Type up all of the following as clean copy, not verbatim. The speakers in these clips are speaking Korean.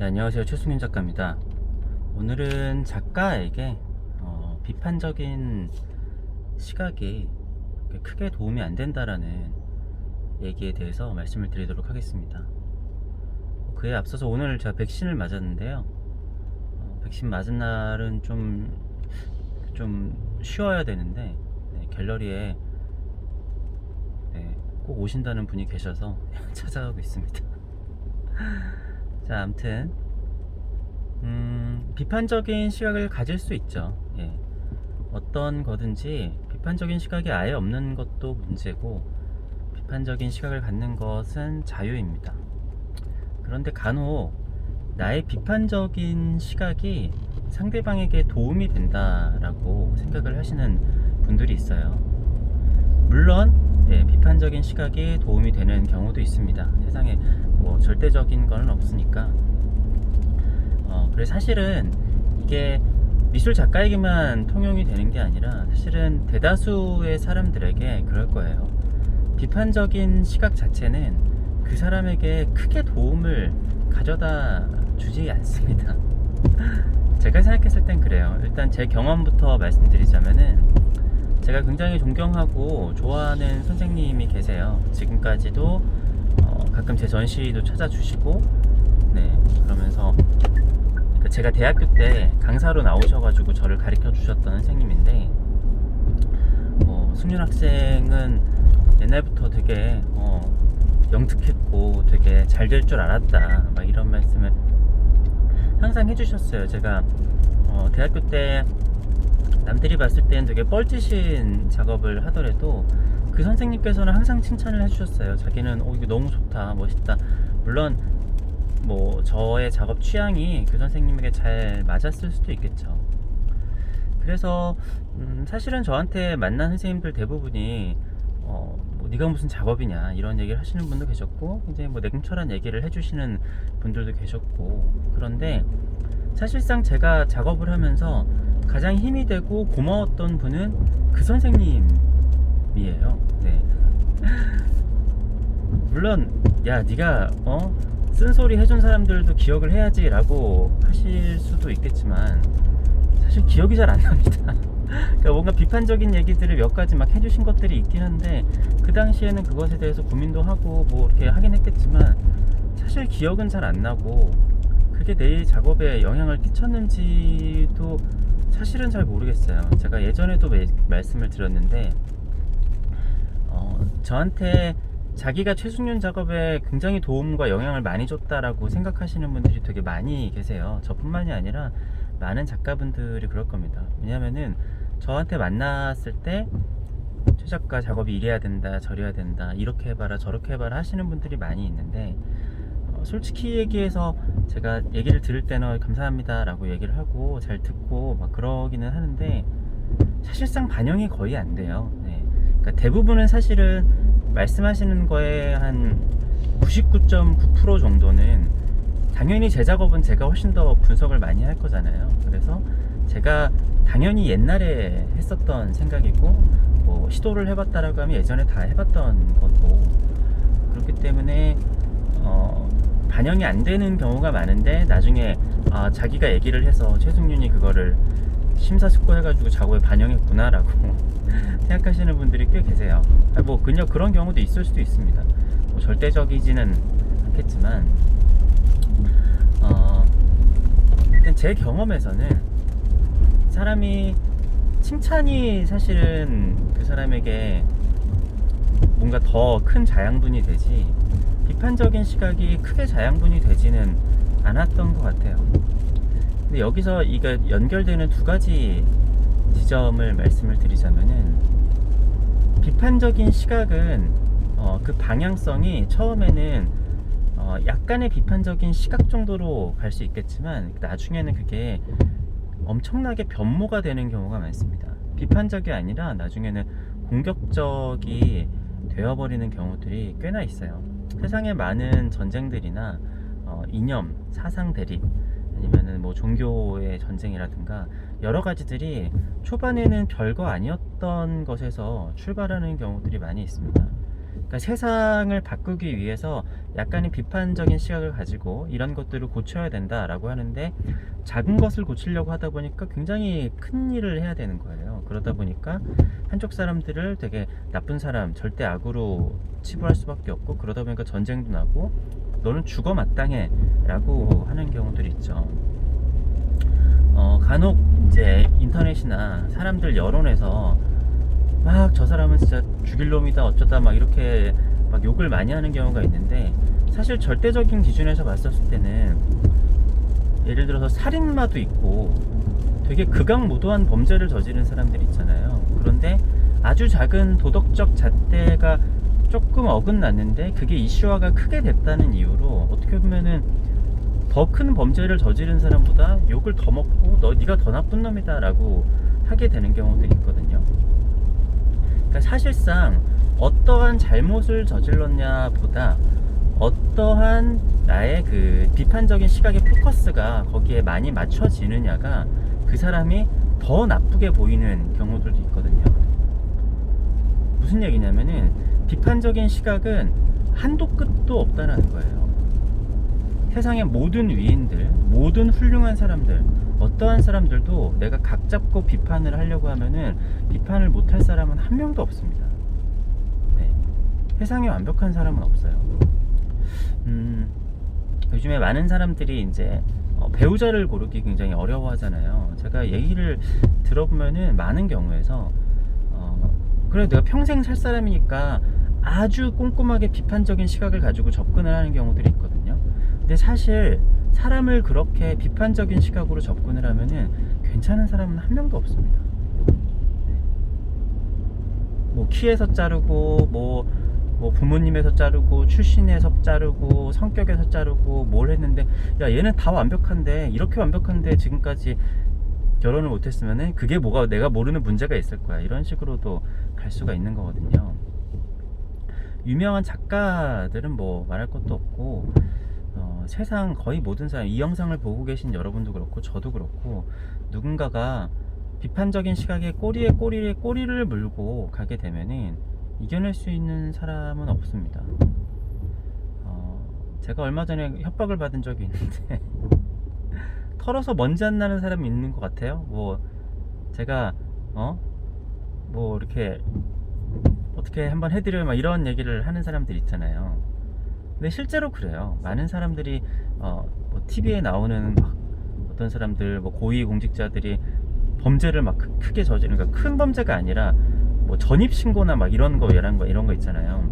네, 안녕하세요. 최승윤 작가입니다. 오늘은 작가에게 비판적인 시각이 크게 도움이 안 된다라는 얘기에 대해서 말씀을 드리도록 하겠습니다. 그에 앞서서 오늘 제가 백신을 맞았는데요. 백신 맞은 날은 좀 쉬어야 되는데, 네, 갤러리에 네, 꼭 오신다는 분이 계셔서 찾아가고 있습니다. 자, 아무튼 비판적인 시각을 가질 수 있죠. 예. 어떤 거든지 비판적인 시각이 아예 없는 것도 문제고, 비판적인 시각을 갖는 것은 자유입니다. 그런데 간혹 나의 비판적인 시각이 상대방에게 도움이 된다라고 생각을 하시는 분들이 있어요. 물론 네, 비판적인 시각이 도움이 되는 경우도 있습니다. 세상에 뭐 절대적인 건 없으니까. 그래서 사실은 이게 미술 작가에게만 통용이 되는 게 아니라 사실은 대다수의 사람들에게 그럴 거예요. 비판적인 시각 자체는 그 사람에게 크게 도움을 가져다 주지 않습니다. 제가 생각했을 땐 그래요. 일단 제 경험부터 말씀드리자면은, 제가 굉장히 존경하고 좋아하는 선생님이 계세요. 지금까지도 가끔 제 전시도 찾아주시고, 네, 그러면서 제가 대학교 때 강사로 나오셔가지고 저를 가르쳐 주셨던 선생님인데, 승윤 학생은 옛날부터 되게 영특했고 되게 잘 될 줄 알았다, 막 이런 말씀을 항상 해주셨어요. 제가 대학교 때 남들이 봤을 땐 되게 뻘짓인 작업을 하더라도 그 선생님께서는 항상 칭찬을 해주셨어요. 자기는 이거 너무 좋다, 멋있다. 물론 뭐 저의 작업 취향이 그 선생님에게 잘 맞았을 수도 있겠죠. 그래서 사실은 저한테 만난 선생님들 대부분이 뭐 네가 무슨 작업이냐 이런 얘기를 하시는 분도 계셨고, 굉장히 뭐 냉철한 얘기를 해주시는 분들도 계셨고, 그런데 사실상 제가 작업을 하면서 가장 힘이 되고 고마웠던 분은 그 선생님이에요. 네. 물론 야 네가 쓴소리 해준 사람들도 기억을 해야지 라고 하실 수도 있겠지만, 사실 기억이 잘 안 납니다. 그러니까 뭔가 비판적인 얘기들을 몇 가지 막 해주신 것들이 있긴 한데, 그 당시에는 그것에 대해서 고민도 하고 뭐 이렇게 하긴 했겠지만 사실 기억은 잘 안 나고, 그게 내 작업에 영향을 끼쳤는지도 사실은 잘 모르겠어요. 제가 예전에도 말씀을 드렸는데, 저한테 자기가 최승윤 작업에 굉장히 도움과 영향을 많이 줬다라고 생각하시는 분들이 되게 많이 계세요. 저뿐만이 아니라 많은 작가분들이 그럴 겁니다. 왜냐면은 저한테 만났을 때 최 작가 작업이 이래야 된다, 저래야 된다, 이렇게 해봐라, 저렇게 해봐라 하시는 분들이 많이 있는데, 솔직히 얘기해서 제가 얘기를 들을 때는 감사합니다 라고 얘기를 하고 잘 듣고 막 그러기는 하는데, 사실상 반영이 거의 안 돼요. 네. 그러니까 대부분은 사실은 말씀하시는 거에 한 99.9% 정도는 당연히 제 작업은 제가 훨씬 더 분석을 많이 할 거잖아요. 그래서 제가 당연히 옛날에 했었던 생각이고, 뭐 시도를 해봤다라고 하면 예전에 다 해봤던 거고, 그렇기 때문에 반영이 안 되는 경우가 많은데, 나중에 자기가 얘기를 해서 최승윤이 그거를 심사숙고해가지고 작업에 반영했구나 라고 생각하시는 분들이 꽤 계세요. 뭐 그런 경우도 있을 수도 있습니다. 뭐 절대적이지는 않겠지만, 일단 제 경험에서는 사람이 칭찬이 사실은 그 사람에게 뭔가 더 큰 자양분이 되지, 비판적인 시각이 크게 자양분이 되지는 않았던 것 같아요. 근데 여기서 이거 연결되는 두 가지 지점을 말씀을 드리자면은, 비판적인 시각은 그 방향성이 처음에는 약간의 비판적인 시각 정도로 갈 수 있겠지만, 나중에는 그게 엄청나게 변모가 되는 경우가 많습니다. 비판적이 아니라 나중에는 공격적이 되어버리는 경우들이 꽤나 있어요. 세상에 많은 전쟁들이나 이념, 사상 대립, 아니면은 뭐 종교의 전쟁이라든가 여러 가지들이 초반에는 별거 아니었던 것에서 출발하는 경우들이 많이 있습니다. 그러니까 세상을 바꾸기 위해서 약간의 비판적인 시각을 가지고 이런 것들을 고쳐야 된다라고 하는데, 작은 것을 고치려고 하다 보니까 굉장히 큰 일을 해야 되는 거예요. 그러다 보니까 한쪽 사람들을 되게 나쁜 사람, 절대 악으로 치부할 수밖에 없고, 그러다 보니까 전쟁도 나고 너는 죽어 마땅해 라고 하는 경우들이 있죠. 간혹 이제 인터넷이나 사람들 여론에서 막 저 사람은 진짜 죽일 놈이다 어쩌다 막 이렇게 막 욕을 많이 하는 경우가 있는데, 사실 절대적인 기준에서 봤었을 때는 예를 들어서 살인마도 있고 되게 극악무도한 범죄를 저지른 사람들이 있잖아요. 그런데 아주 작은 도덕적 잣대가 조금 어긋났는데 그게 이슈화가 크게 됐다는 이유로 어떻게 보면은 더 큰 범죄를 저지른 사람보다 욕을 더 먹고 네가 더 나쁜 놈이다 라고 하게 되는 경우들이 있거든요. 그러니까 사실상 어떠한 잘못을 저질렀냐 보다 어떠한 나의 그 비판적인 시각의 포커스가 거기에 많이 맞춰지느냐가 그 사람이 더 나쁘게 보이는 경우들도 있거든요. 무슨 얘기냐면은 비판적인 시각은 한도 끝도 없다라는 거예요. 세상의 모든 위인들, 모든 훌륭한 사람들, 어떠한 사람들도 내가 각 잡고 비판을 하려고 하면은 비판을 못할 사람은 한 명도 없습니다. 네. 세상에 완벽한 사람은 없어요. 요즘에 많은 사람들이 이제 배우자를 고르기 굉장히 어려워하잖아요. 제가 얘기를 들어보면은 많은 경우에서 그래 내가 평생 살 사람이니까 아주 꼼꼼하게 비판적인 시각을 가지고 접근을 하는 경우들이 있거든요. 근데 사실 사람을 그렇게 비판적인 시각으로 접근을 하면은 괜찮은 사람은 한 명도 없습니다. 네. 뭐 키에서 자르고 뭐 부모님에서 자르고 출신에서 자르고 성격에서 자르고 뭘 했는데, 야 얘는 다 완벽한데, 이렇게 완벽한데 지금까지 결혼을 못했으면은 그게 뭐가 내가 모르는 문제가 있을 거야, 이런 식으로도 갈 수가 있는 거거든요. 유명한 작가들은 뭐 말할 것도 없고, 세상 거의 모든 사람, 이 영상을 보고 계신 여러분도 그렇고 저도 그렇고, 누군가가 비판적인 시각에 꼬리를 물고 가게 되면은 이겨낼 수 있는 사람은 없습니다. 제가 얼마 전에 협박을 받은 적이 있는데 털어서 먼지 안 나는 사람이 있는 것 같아요. 뭐 제가 뭐 이렇게 어떻게 한번 해드려요 막 이런 얘기를 하는 사람들 있잖아요. 근데 실제로 그래요. 많은 사람들이 뭐 TV에 나오는 막 어떤 사람들, 뭐 고위공직자들이 범죄를 막 크게 저지르는, 그러니까 큰 범죄가 아니라 뭐 전입신고나 막 이런 거 있잖아요.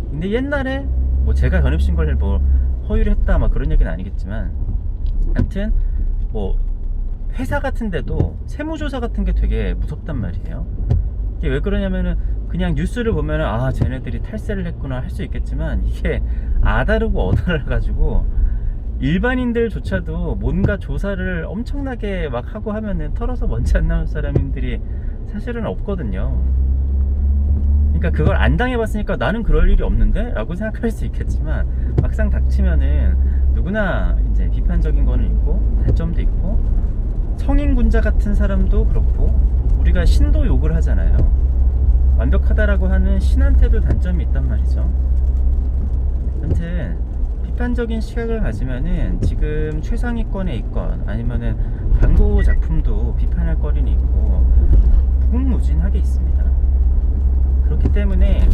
근데 옛날에 뭐 제가 전입신고를 뭐 허위를 했다 막 그런 얘기는 아니겠지만, 아무튼 뭐 회사 같은 데도 세무조사 같은 게 되게 무섭단 말이에요. 이게 왜 그러냐면은 그냥 뉴스를 보면은 아 쟤네들이 탈세를 했구나 할 수 있겠지만, 이게 아다르고 어다르 가지고 일반인들조차도 뭔가 조사를 엄청나게 막 하고 하면은 털어서 먼지 안 나올 사람들이 사실은 없거든요. 그러니까 그걸 안 당해봤으니까 나는 그럴 일이 없는데? 라고 생각할 수 있겠지만, 막상 닥치면은 누구나 이제 비판적인 거는 있고 단점도 있고, 성인군자 같은 사람도 그렇고, 우리가 신도 욕을 하잖아요. 완벽하다라고 하는 신한테도 단점이 있단 말이죠. 아무튼 비판적인 시각을 가지면은 지금 최상위권에 있건 아니면은 광고 작품도 비판할 거리는 있고 무궁무진하게 있습니다. 그렇기 때문에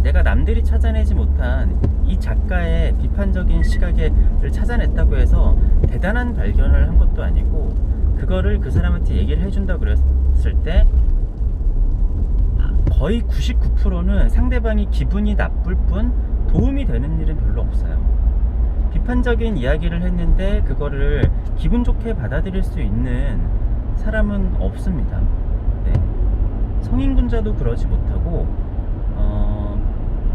내가 남들이 찾아내지 못한 이 작가의 비판적인 시각을 찾아냈다고 해서 대단한 발견을 한 것도 아니고, 그거를 그 사람한테 얘기를 해준다고 그랬을 때 거의 99%는 상대방이 기분이 나쁠 뿐 도움이 되는 일은 별로 없어요. 비판적인 이야기를 했는데 그거를 기분 좋게 받아들일 수 있는 사람은 없습니다. 네. 성인군자도 그러지 못하고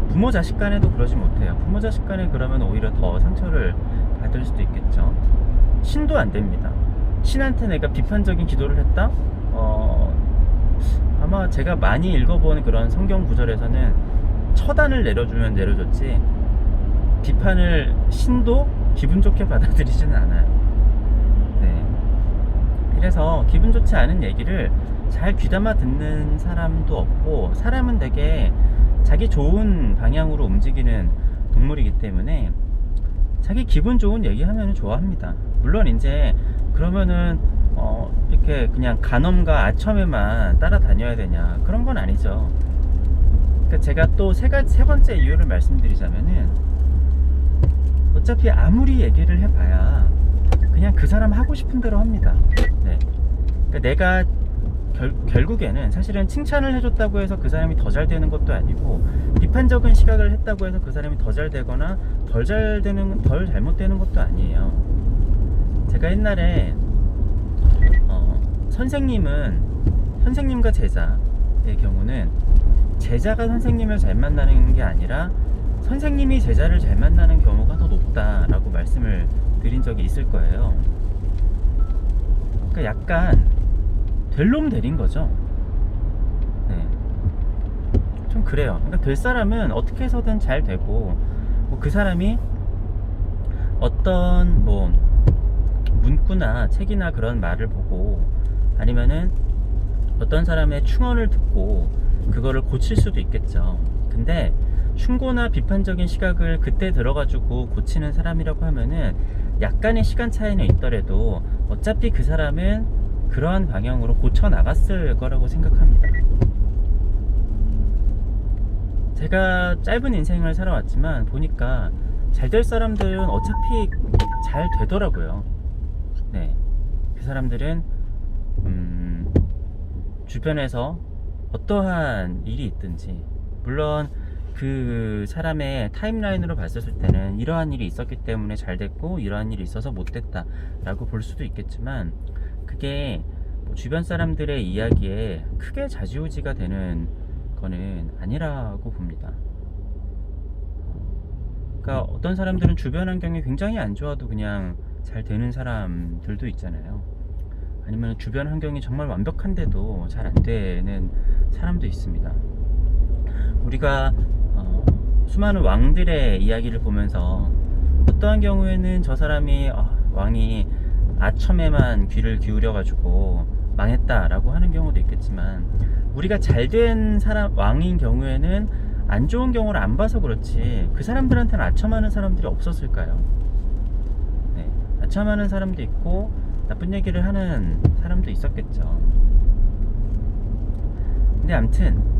부모 자식 간에도 그러지 못해요. 부모 자식 간에 그러면 오히려 더 상처를 받을 수도 있겠죠. 신도 안 됩니다. 신한테 내가 비판적인 기도를 했다? 아마 제가 많이 읽어본 그런 성경 구절에서는 처단을 내려주면 내려줬지 비판을 신도 기분 좋게 받아들이지는 않아요. 네. 그래서 기분 좋지 않은 얘기를 잘 귀담아 듣는 사람도 없고, 사람은 되게 자기 좋은 방향으로 움직이는 동물이기 때문에 자기 기분 좋은 얘기하면 좋아합니다. 물론 이제 그러면은 이렇게 그냥 간엄과 아첨에만 따라다녀야 되냐, 그런 건 아니죠. 그러니까 제가 또 세 번째 이유를 말씀드리자면은, 어차피 아무리 얘기를 해봐야 그냥 그 사람 하고 싶은 대로 합니다. 네. 그러니까 내가 결국에는 사실은 칭찬을 해줬다고 해서 그 사람이 더 잘 되는 것도 아니고, 비판적인 시각을 했다고 해서 그 사람이 더 잘 되거나 덜 잘못되는 것도 아니에요. 제가 옛날에 선생님과 제자의 경우는 제자가 선생님을 잘 만나는 게 아니라 선생님이 제자를 잘 만나는 경우가 더 높다라고 말씀을 드린 적이 있을 거예요. 그러니까 약간 될 놈 되린 거죠. 네. 좀 그래요. 그러니까 될 사람은 어떻게 해서든 잘 되고, 뭐 그 사람이 어떤 뭐 문구나 책이나 그런 말을 보고, 아니면은 어떤 사람의 충언을 듣고 그거를 고칠 수도 있겠죠. 근데 충고나 비판적인 시각을 그때 들어가지고 고치는 사람이라고 하면은 약간의 시간 차이는 있더라도 어차피 그 사람은 그러한 방향으로 고쳐 나갔을 거라고 생각합니다. 제가 짧은 인생을 살아왔지만 보니까 잘 될 사람들은 어차피 잘 되더라고요. 네. 그 사람들은 주변에서 어떠한 일이 있든지, 물론 그 사람의 타임라인으로 봤을 때는 이러한 일이 있었기 때문에 잘 됐고 이러한 일이 있어서 못 됐다 라고 볼 수도 있겠지만, 그게 뭐 주변 사람들의 이야기에 크게 좌지우지가 되는 거는 아니라고 봅니다. 그러니까 어떤 사람들은 주변 환경이 굉장히 안 좋아도 그냥 잘 되는 사람들도 있잖아요. 아니면 주변 환경이 정말 완벽한데도 잘 안 되는 사람도 있습니다. 우리가 수많은 왕들의 이야기를 보면서 어떠한 경우에는 저 사람이 왕이 아첨에만 귀를 기울여 가지고 망했다라고 하는 경우도 있겠지만, 우리가 잘된 사람 왕인 경우에는 안 좋은 경우를 안 봐서 그렇지 그 사람들한테는 아첨하는 사람들이 없었을까요? 네, 아첨하는 사람도 있고 나쁜 얘기를 하는 사람도 있었겠죠. 근데 암튼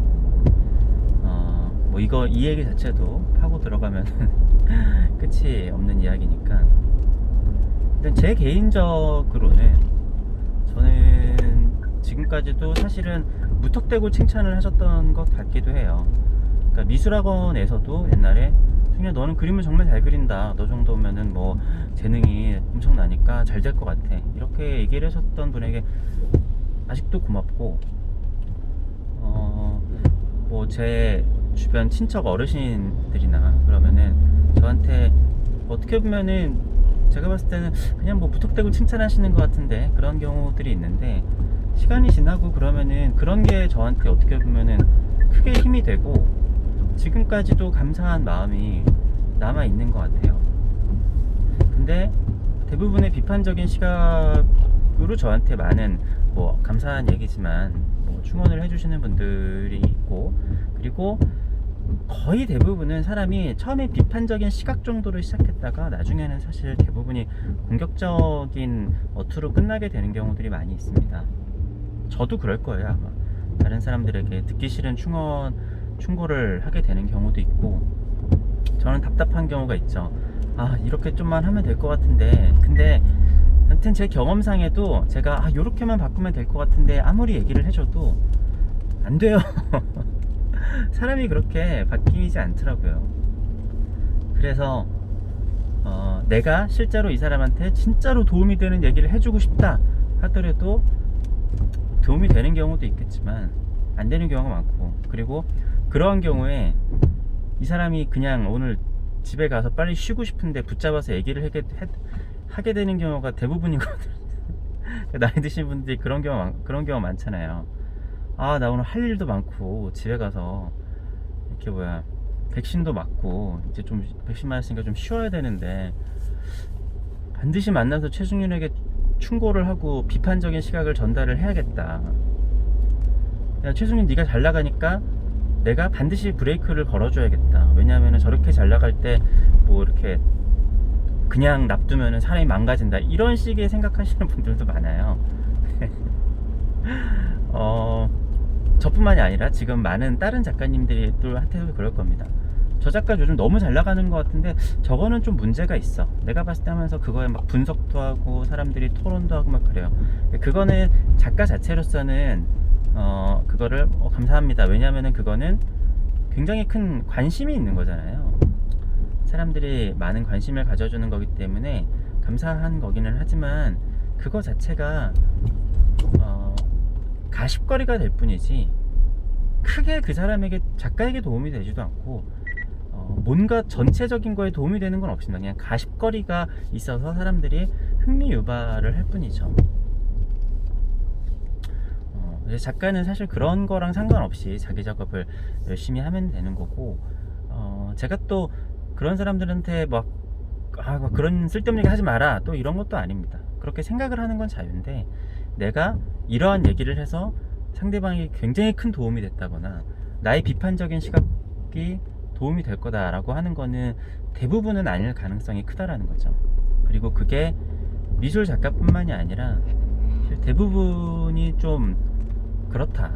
뭐 이 얘기 자체도 파고 들어가면 끝이 없는 이야기니까, 일단 제 개인적으로는 저는 지금까지도 사실은 무턱대고 칭찬을 하셨던 것 같기도 해요. 그러니까 미술학원에서도 옛날에 승희야 너는 그림을 정말 잘 그린다, 너 정도면은 뭐 재능이 엄청나니까 잘 될 것 같아, 이렇게 얘기를 하셨던 분에게 아직도 고맙고, 뭐 제 주변 친척 어르신들이나 그러면은 저한테 어떻게 보면은 제가 봤을 때는 그냥 뭐 무턱대고 칭찬하시는 것 같은데 그런 경우들이 있는데, 시간이 지나고 그러면은 그런 게 저한테 어떻게 보면은 크게 힘이 되고 지금까지도 감사한 마음이 남아 있는 것 같아요. 근데 대부분의 비판적인 시각으로 저한테 많은 뭐 감사한 얘기지만 뭐 충원을 해주시는 분들이 있고, 그리고 거의 대부분은 사람이 처음에 비판적인 시각 정도로 시작했다가 나중에는 사실 대부분이 공격적인 어투로 끝나게 되는 경우들이 많이 있습니다. 저도 그럴 거예요 아마. 다른 사람들에게 듣기 싫은 충고를 하게 되는 경우도 있고, 저는 답답한 경우가 있죠. 이렇게 좀만 하면 될 것 같은데, 근데 아무튼 제 경험상에도 제가 요렇게만 바꾸면 될 것 같은데 아무리 얘기를 해줘도 안 돼요. 사람이 그렇게 바뀌지 않더라고요. 그래서 내가 실제로 이 사람한테 진짜로 도움이 되는 얘기를 해주고 싶다 하더라도 도움이 되는 경우도 있겠지만 안 되는 경우가 많고, 그리고 그러한 경우에 이 사람이 그냥 오늘 집에 가서 빨리 쉬고 싶은데 붙잡아서 얘기를 하게 되는 경우가 대부분이거든요. 나이 드신 분들이 그런 경우 많잖아요. 나 오늘 할 일도 많고 집에 가서 이렇게 백신도 맞고 이제 좀 백신 맞았으니까 좀 쉬어야 되는데 반드시 만나서 최승윤에게 충고를 하고 비판적인 시각을 전달을 해야겠다. 야 최승윤 네가 잘 나가니까 내가 반드시 브레이크를 걸어줘야겠다. 왜냐하면 저렇게 잘 나갈 때 뭐 이렇게 그냥 놔두면 사람이 망가진다, 이런 식의 생각하시는 분들도 많아요. 저뿐만이 아니라 지금 많은 다른 작가님들한테도 그럴 겁니다. 저 작가 요즘 너무 잘 나가는 것 같은데 저거는 좀 문제가 있어, 내가 봤을 때 하면서 그거에 막 분석도 하고 사람들이 토론도 하고 막 그래요. 그거는 작가 자체로서는 그거를 감사합니다. 왜냐하면 그거는 굉장히 큰 관심이 있는 거잖아요. 사람들이 많은 관심을 가져주는 거기 때문에 감사한 거기는 하지만 그거 자체가 가십거리가 될 뿐이지 크게 그 사람에게, 작가에게 도움이 되지도 않고 뭔가 전체적인 거에 도움이 되는 건 없습니다. 그냥 가십거리가 있어서 사람들이 흥미 유발을 할 뿐이죠. 작가는 사실 그런 거랑 상관없이 자기 작업을 열심히 하면 되는 거고, 제가 또 그런 사람들한테 막 그런 쓸데없는 얘기 하지 마라 또 이런 것도 아닙니다. 그렇게 생각을 하는 건 자유인데, 내가 이러한 얘기를 해서 상대방이 굉장히 큰 도움이 됐다거나 나의 비판적인 시각이 도움이 될 거다라고 하는 거는 대부분은 아닐 가능성이 크다라는 거죠. 그리고 그게 미술 작가뿐만이 아니라 대부분이 좀 그렇다.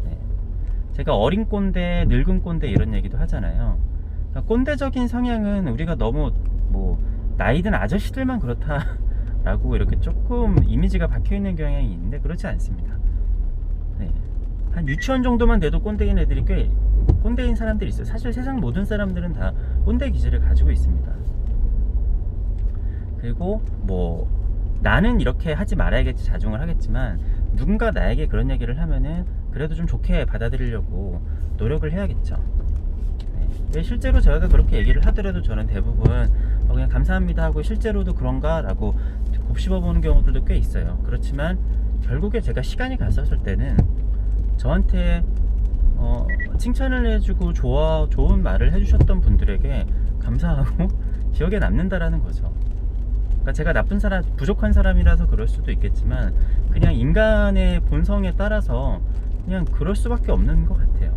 네. 제가 어린 꼰대, 늙은 꼰대 이런 얘기도 하잖아요. 그러니까 꼰대적인 성향은 우리가 너무 뭐 나이든 아저씨들만 그렇다라고 이렇게 조금 이미지가 박혀있는 경향이 있는데 그렇지 않습니다. 네. 한 유치원 정도만 돼도 꼰대인 애들이 꽤 꼰대인 사람들이 있어요. 사실 세상 모든 사람들은 다 꼰대 기질을 가지고 있습니다. 그리고 뭐 나는 이렇게 하지 말아야겠지, 자중을 하겠지만 누군가 나에게 그런 얘기를 하면은 그래도 좀 좋게 받아들이려고 노력을 해야겠죠. 네. 실제로 제가 그렇게 얘기를 하더라도 저는 대부분 그냥 감사합니다 하고 실제로도 그런가 라고 곱씹어 보는 경우들도 꽤 있어요. 그렇지만 결국에 제가 시간이 갔었을 때는 저한테 칭찬을 해주고 좋은 말을 해주셨던 분들에게 감사하고 기억에 남는다라는 거죠. 그러니까 제가 나쁜 사람, 부족한 사람이라서 그럴 수도 있겠지만 그냥 인간의 본성에 따라서 그냥 그럴 수밖에 없는 것 같아요.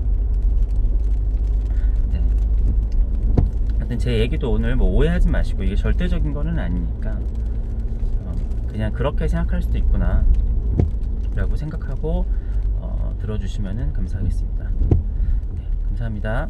네. 하여튼 제 얘기도 오늘 뭐 오해하지 마시고 이게 절대적인 거는 아니니까 그냥 그렇게 생각할 수도 있구나 라고 생각하고 들어주시면 감사하겠습니다. 네, 감사합니다.